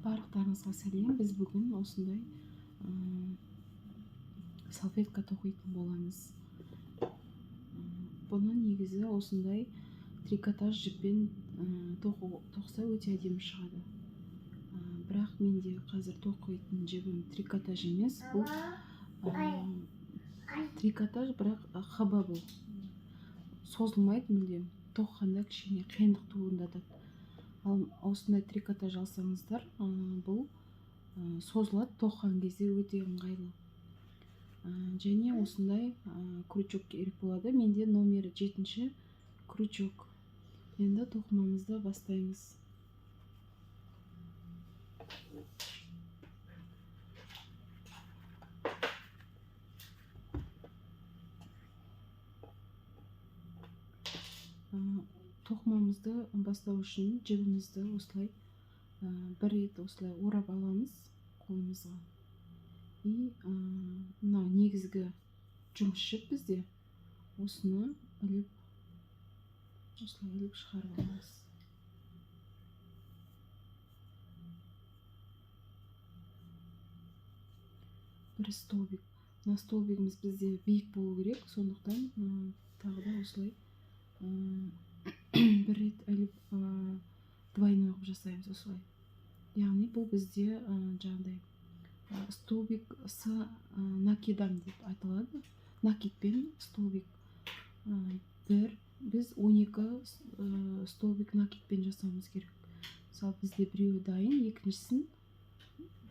Барлықтарыңызға сәлем. Біз бүгін осындай салфетка тоқитын боламыз. Бұны негізі осындай трикотаж жіппен тоқса өте әдемі шығады. Бірақ менде қазір тоқитын жібім трикотаж емес. Бұл трикотаж, бірақ хаба бұл. Созылмайды мүлдем. Тоққанда кішкене қиындық туындатады. Ал осындай трикотаж алсаңыздар, бұл созылады, тоққан кезде өте ыңғайлы. Және осындай крючок керек болады. Менде номері 7-ші крючок. Енді тоқымымызды бастаймыз. Тоқымымызды бастау үшін жібімізді осылай бір рет осылай орап аламыз қолымызға. И мына негізгі жұмыс жіп бізде. Осыны осылай іліп шығарып аламыз. Бір столбик. Мына столбигіміз бізде биік болу керек, сондықтан тағы да осылай бір рет іліп двойной қылып жасаймыз осылай. Яғни бұл бізде жаңағыдай столбик с накидом деп айтылады. Накидпен столбик. Біз 12 столбик накидпен жасауымыз керек. Мысалы бізде біреуі дайын, екіншісін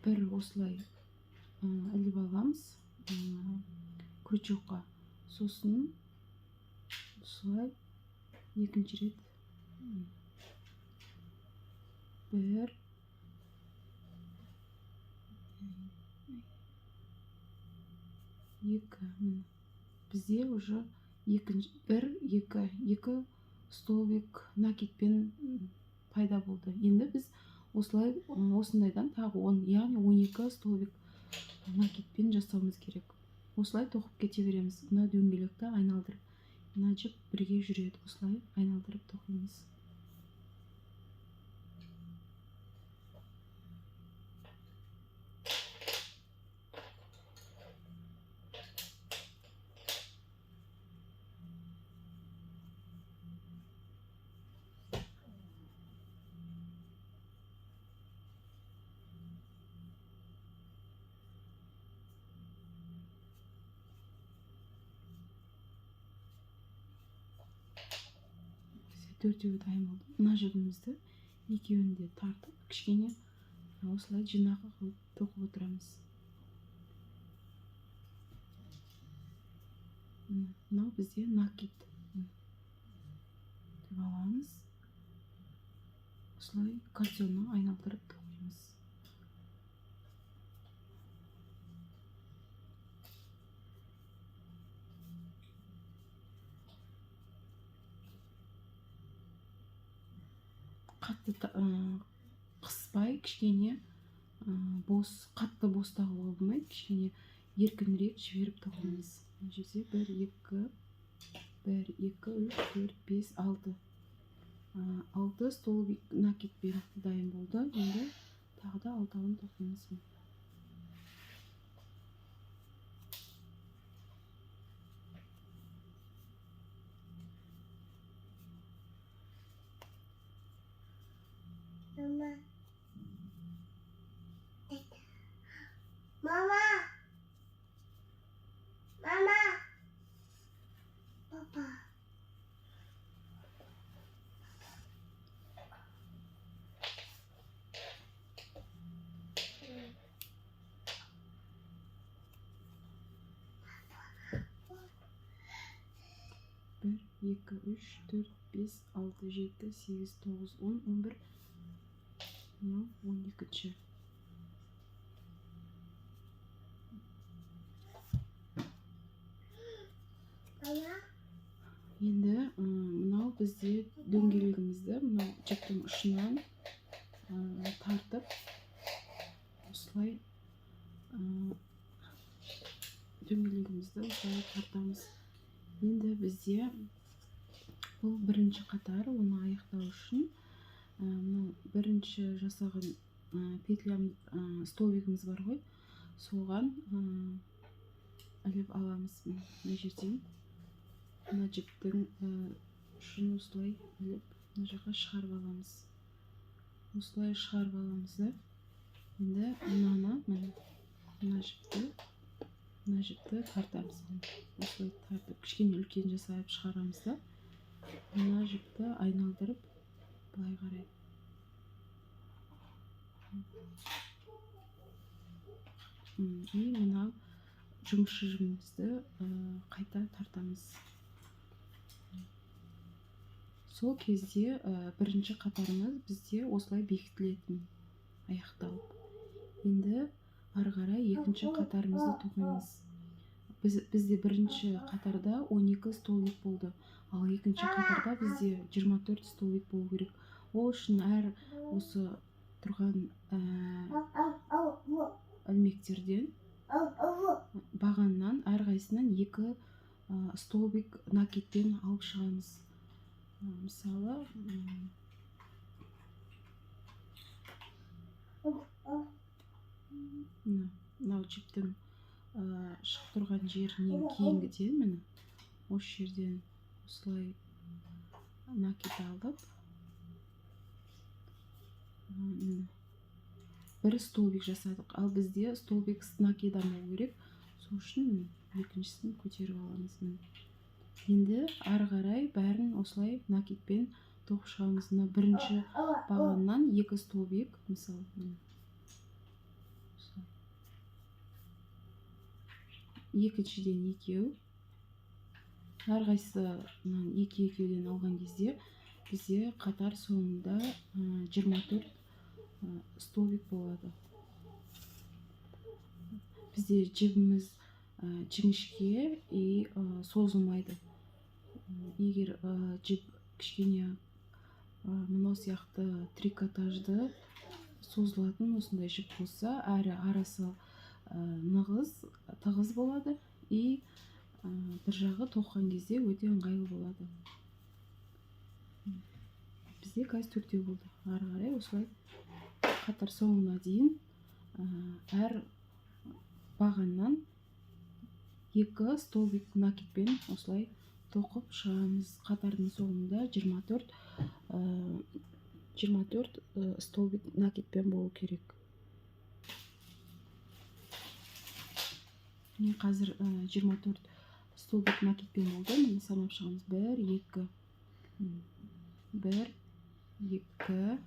бір осылай іліп аламыз крючокқа. Сосын осылай екінші рет бір екі. Бізде уже екі столбик накидпен пайда болды. Енді біз осындайдан тағы 10, яғни 12 столбик накидпен жасауымыз керек. Осылай тоқып кете береміз. Мына дөңгелекті айналдырып, мына жіп бірге жүреді. Осылай айналдырып тоқимыз. Төртеуі дайын болды. Мына жібімізді екеуін де тартып, кішкене осылай жинақы қылып тоқып отырамыз. Мынау бізде накид деп аламыз. Осылай кольцоны айналдырып тоқимыз. Қатты қыспай, кішкене қатты бос тағуға болмайды, кішкене еркінірек жіберіп тоқимыз. Мына жерде 1, 2, 3, 4, 5, 6. 6 столбик накидпен дайын болды. Енді тағы да 6-ын тоқимыз. Мама! Папа! Bir, 2, 3, 4, 5, 6, 7, 8, 9, 10, 11. 12-ші. Енді мынау бізде дөңгелегімізді мынау жіптің ұшынан тартып, осылай дөңгелегімізді осылай тартамыз. Енді бізде бұл бірінші қатар, оны аяқтау үшін мынау бірінші жасаған петлям столбигіміз бар ғой, соған іліп аламыз. Мына жерден мына жіптің ұшын осылай іліп мына жаққа шығарып аламыз. Осылай шығарып аламыз да, енді мына жіпті тартамыз. Осылай тартып, кішкене үлкен жасап шығарамыз да, мына жіпті айналдырып былай қарай. И мына жұмысшы жібімізді қайта тартамыз. Сол кезде бірінші қатарымыз бізде осылай бекітілетін, аяқталып. Енді ары қарай екінші қатарымызды тоқимыз. Бізде бірінші қатарда 12 столбик болды, ал екінші қатарда бізде 24 столбик болу керек. Ол үшін әр осы тұрған ілмектерден, бағаннан әрқайсынан 2 столбик накидпен алып шығамыз. Мысалы, мынау жіптің шығып тұрған жерінен кейінгіден, міне осы жерден осылай накид алып, бір столбик жасадық. Ал бізде столбик с накидан болу керек. Сол үшін екіншісін көтеріп аламыз. Енді ары қарай бәрін осылай накидпен тоқып шығамыз. Бірінші бағаннан 2 столбик, мысалы, екіншіден 2, әрқайсысынан 2-2-ден алған кезде бізде қатар соңында 24 столбик болады. Бізде жібіміз жіңішке и созылмайды. Егер жіп кішкене мынау сияқты трикотажды созылатын осындай жіп болса, әрі арасы тығыз болады и бір жағы тоққан кезде өте ыңғайлы болады. Бізде қазір 4 болды. Ары қарай осылай қатар соңына дейін әр бағаннан 2 столбик накидпен осылай тоқып шығамыз. Қатардың соңында 24 столбик накидпен болу керек. Мен қазір 24 столбик накидпен болды. Мен санап шығамыз. 1, 2, 1, 2,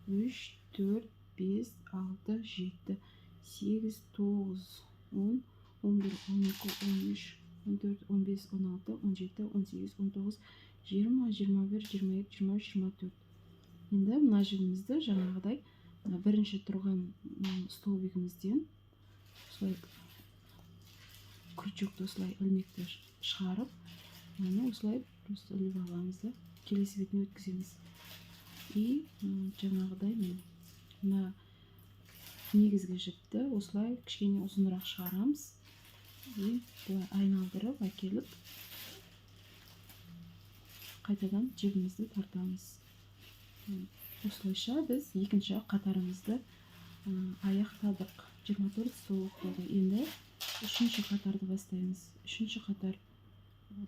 3, 4, 5, 6, 7, 8, 9, 10, 11, 12, 13, 14, 15, 16, 17, 18, 19, 20, 21, 22, 23, 24. Енді мына жібімізді жаңағыдай бірінші тұрған столбигімізден осылай крючокты осылай ілмекті шығарып, оны осылай просто іліп аламыз да, келесі бетіне өткіземіз. И жаңағыдай мына негізгі жіпті осылай кішкене ұзынырақ шығарамыз. И бұлай айналдырып әкеліп қайтадан жібімізді тартамыз. Осылайша біз екінші қатарымызды аяқтадық. 24 столбик болды. Енді үшінші қатарды бастаймыз. Үшінші қатар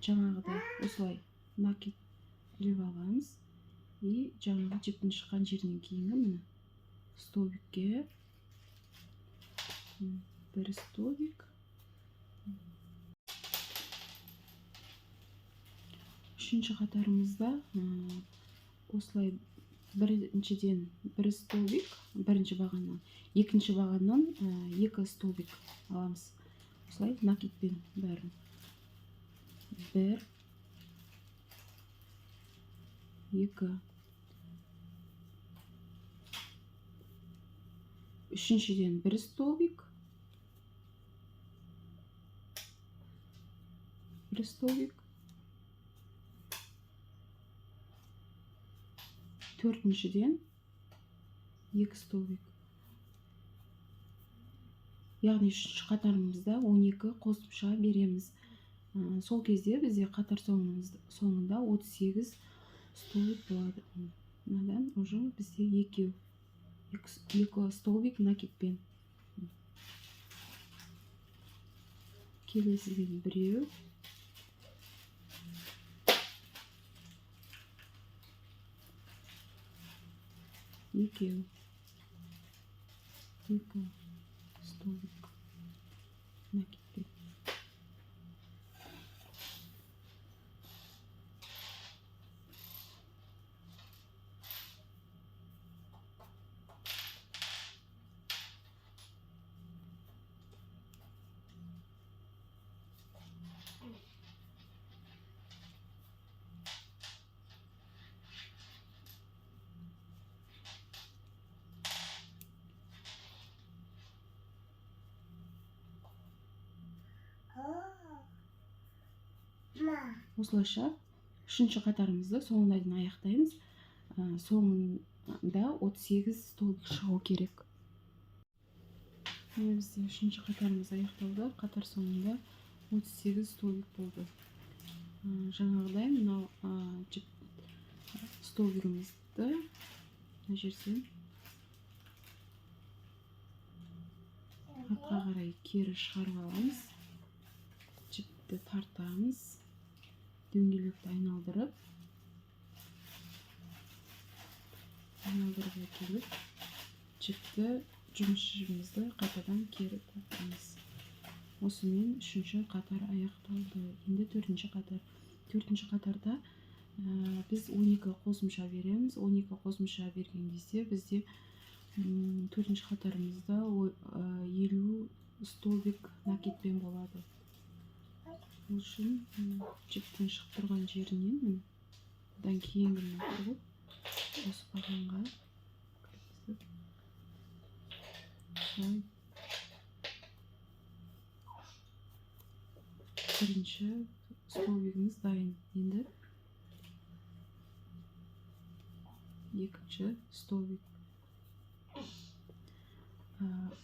жаңағыдай осылай накид іліп аламыз. И жаңағы жіптің шыққан жерінен кейінгі міне столбикке бір столбик. Үшінші қатарымызда осылай біріншіден бір столбик, бірінші бағаннан, екінші бағаннан 2 столбик аламыз. Осылай накидпен бәрін. 1, 2. Үшіншіден бір столбик. Бір столбик. Төртіншіден 2 столбик. Яғни үшінші қатарымызда 12 қосымша береміз. Сол кезде бізде қатар соңында 38 столбик болады. Мынадан уже бізде 2 екі столбик накидпен. Келесіден біреу, екеу, екі столбик накидпен. Осылайша үшінші қатарымызды соңына дейін аяқтаймыз. Соңында 38 столбик шығу керек. Бізде үшінші қатарымыз аяқталды. Қатар соңында 38 столбик болды. Жаңағыдай мынау столбигімізді мына жерден артқа қарай кері шығарып аламыз. Жіпті тартамыз. Дөңгелекті айналдырып келіп, жіпті жұмыс жібімізді қайтадан кері тартамыз. Осымен үшінші қатар аяқталды. Енді төртінші қатар. Төртінші қатарда біз 12 қосымша береміз. 12 қосымша берген кезде бізде төртінші қатарымызда 50 столбик накидпен болады. Ол үшін жіптен шығып тұрған жерінен одан кейінгі тұрып осы бағанға бірінші столбигіміз дайын. Енді екінші столбик.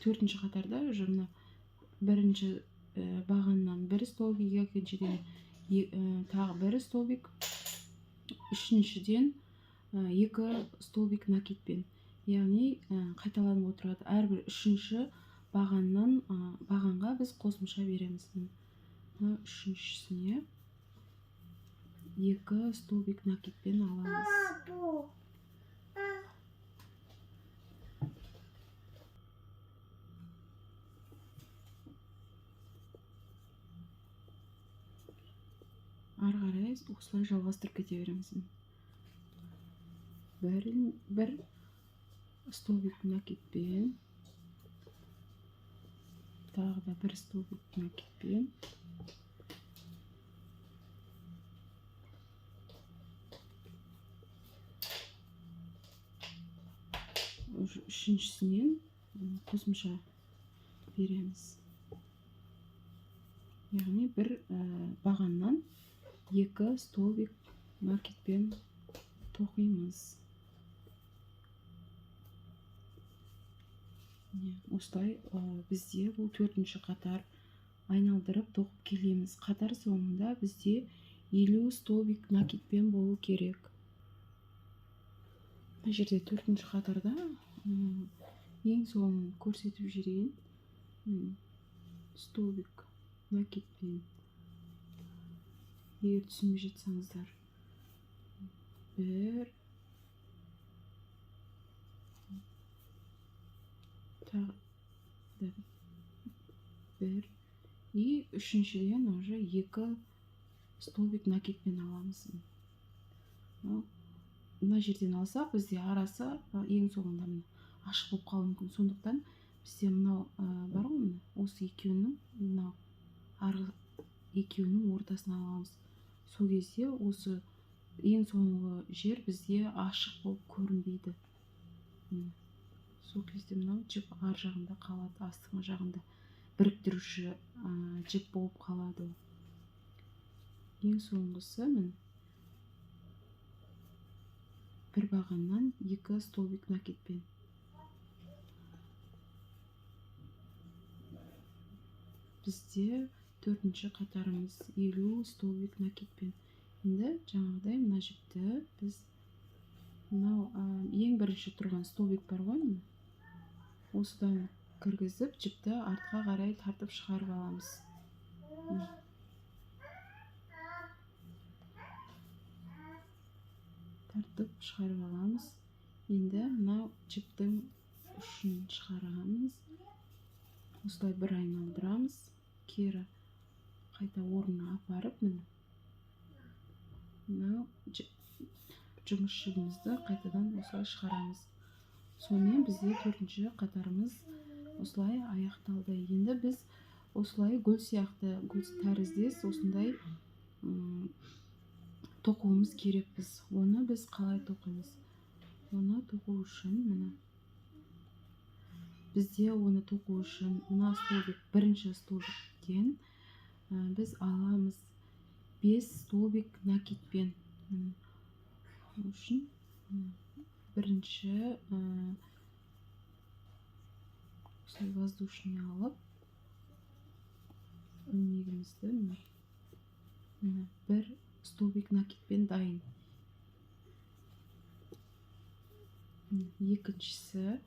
Төртінші қатарда жүріні бірінші бағаннан бір столбик, екіншіден тағы бір столбик, үшіншіден екі столбик накидпен. Яғни қайталанып отырады. Әрбір үшінші бағанға біз қосымша береміз. Үшіншісіне екі столбик накидпен аламыз. Ары қарай осылай жалғастырып кете береміз. Бір столбик накидпен, тағы да бір столбик накидпен, үшіншісінен қосымша береміз. Яғни бір бағаннан екі столбик накидпен тоқимыз. Осылай бізде бұл төртінші қатар айналдырып тоқып келеміз. Қатар соңында бізде 50 столбик накидпен болу керек. Бұл жерде төртінші қатарда ең соңын көрсетіп жүрейін. Столбик накидпен. Егер түсінбей жатсаңыздар, бір, бір, и үшіншіден уже екі столбик накидпен аламыз. Мына жерден алсақ, бізде арасы ең соңында ашық болып қалуы мүмкін. Сондықтан бізде мынау бар ғой, осы екеуінің мынау арғы екеуінің ортасына аламыз. Сол кезде осы ең соңғы жер бізде ашық болып көрінбейді. Сол кезде мынау жіп ар жағында қалады, астыңғы жағында біріктіруші жіп болып қалады. Ең соңғысы бір бағаннан екі столбик накидпен. Бізде төртінші қатарымыз 50 столбик накидпен. Енді жаңағыдай мына жіпті біз мынау ең бірінші тұрған столбик бар ғой, осыдан кіргізіп жіпті артқа қарай тартып шығарып аламыз. Тартып шығарып аламыз. Енді мынау жіптің ұшын шығарамыз. Осылай бір айналдырамыз. Кері қайта орнына апарып, мынау жұмыс жібімізді қайтадан осылай шығарамыз. Сонымен бізде төртінші қатарымыз осылай аяқталды. Енді біз осылай гүл сияқты, гүл тәріздес осындай тоқуымыз керекпіз. Оны біз қалай тоқимыз? Оны тоқу үшін бізде оны тоқу үшін мына столбик, бірінші столбиктен біз аламыз 5 столбик накидпен. Үшін бірінші осылай воздушный алып, өрнегімізді бір столбик накидпен дайын. Екіншісі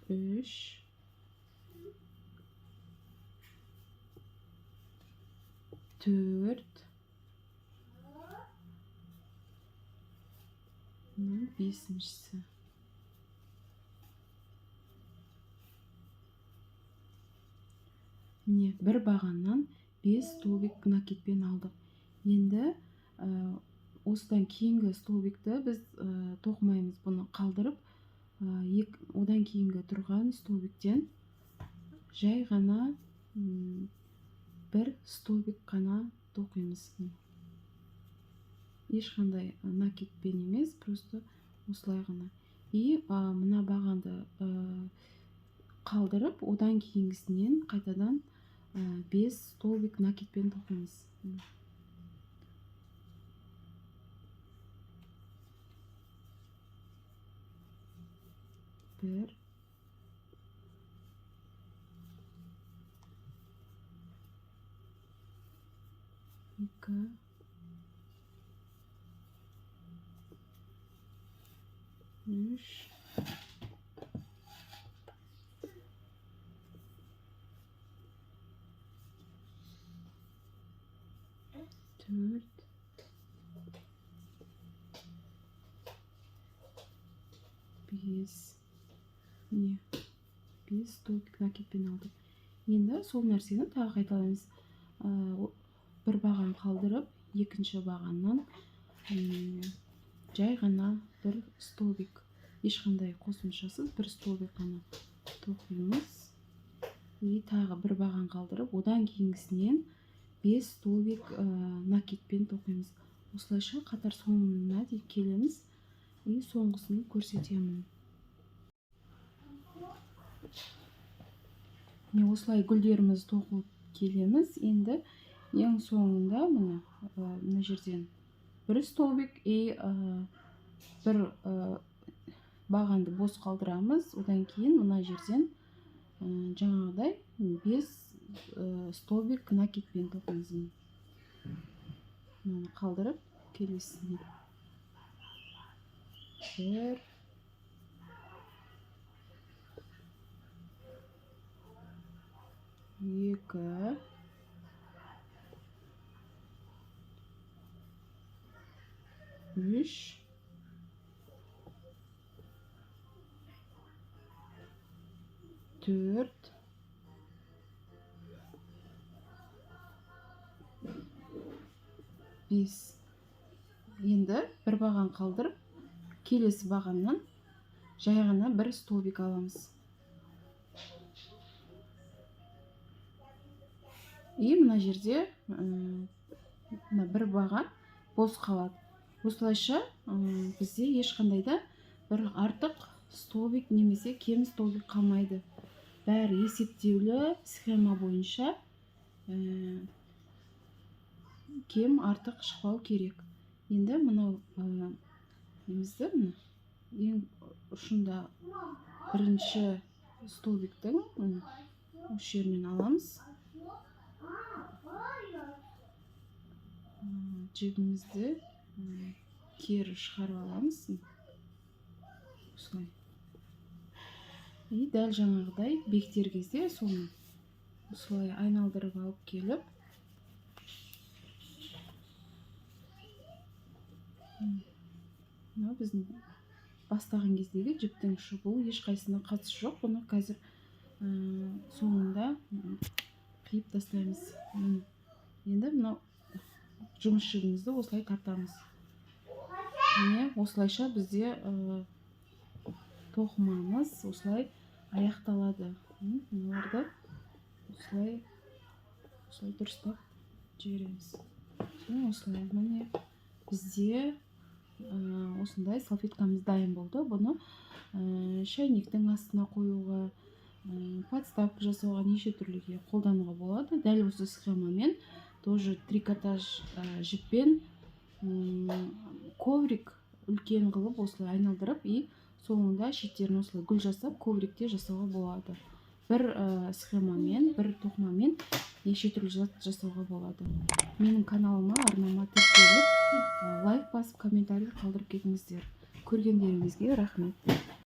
үш, төрт, бесіншісі. Міне, бір бағаннан 5 столбик накидпен алдық. Енді осыдан кейінгі столбикті біз тоқымаймыз, бұны қалдырып, одан кейінгі тұрған столбиктен жай ғана бір столбик қана тоқимыз. Ешқандай накидпен емес, просто осылай ғана. И мына бағанды қалдырып, одан кейінгісінен қайтадан 5 столбик накидпен тоқимыз. Бір, екі, үш, төрт, бес. Міне, 5 столбик накидпен алдық. Енді сол нәрсені тағы қайталамыз. Бір баған қалдырып, екінші бағаннан жай ғана бір столбик, ешқандай қосымшасыз бір столбик қана тоқимыз. И тағы бір баған қалдырып, одан кейінгісінен 5 столбик накидпен тоқимыз. Осылайша қатар соңына дейін келеміз. И соңғысын көрсетемін. Осылай гүлдеріміз тоқылып келеміз. Енді ең соңында мына жерден бір столбик и бір бағанды бос қалдырамыз. Одан кейін мына жерден жаңағыдай 5 столбик накидпен тоқимыз. Қалдырып келесіне. Бір, екі, үш, төрт, бес. Енді бір баған қалдырып, келесі бағаннан жай ғана бір столбик аламыз. И мына жерде бір баған бос қалады. Осылайша бізде ешқандайда бір артық столбик немесе кем столбик қалмайды. Бәрі есептеулі схема бойынша кем артық шықпау керек. Енді мынау немізді ең ұшында бірінші столбиктің осы жерінен аламыз. Жібімізді кері шығарып аламыз. Осылай. И дәл жаңағыдай бектер кезде соны осылай айналдырып алып келіп, мына біздің бастаған кездегі жіптің ұшы, бұл ешқайсысына қатысы жоқ. Бұны қазір соңында қиып тастаймыз. Енді мынау жұмыс жібімізді осылай тартамыз. Міне осылайша бізде тоқымамыз осылай аяқталады. Мыналарды осылай дұрыстап жібереміз. Осылай. Міне бізде осындай салфеткамыз дайын болды. Бұны шайнектің астына қоюға, подставка жасауға, неше түрліге қолдануға болады. Дәл осы схемамен тоже трикотаж жіппен коврик үлкен қылып осылай айналдырып, и соңында шеттерін осылай гүл жасап коврикте жасауға болады. Бір схемамен, бір тоқымамен неше түрлі зат жасауға болады. Менің каналыма, арнама тіркеліп, лайк басып, комментарий қалдырып кетіңіздер. Көргендеріңізге рахмет.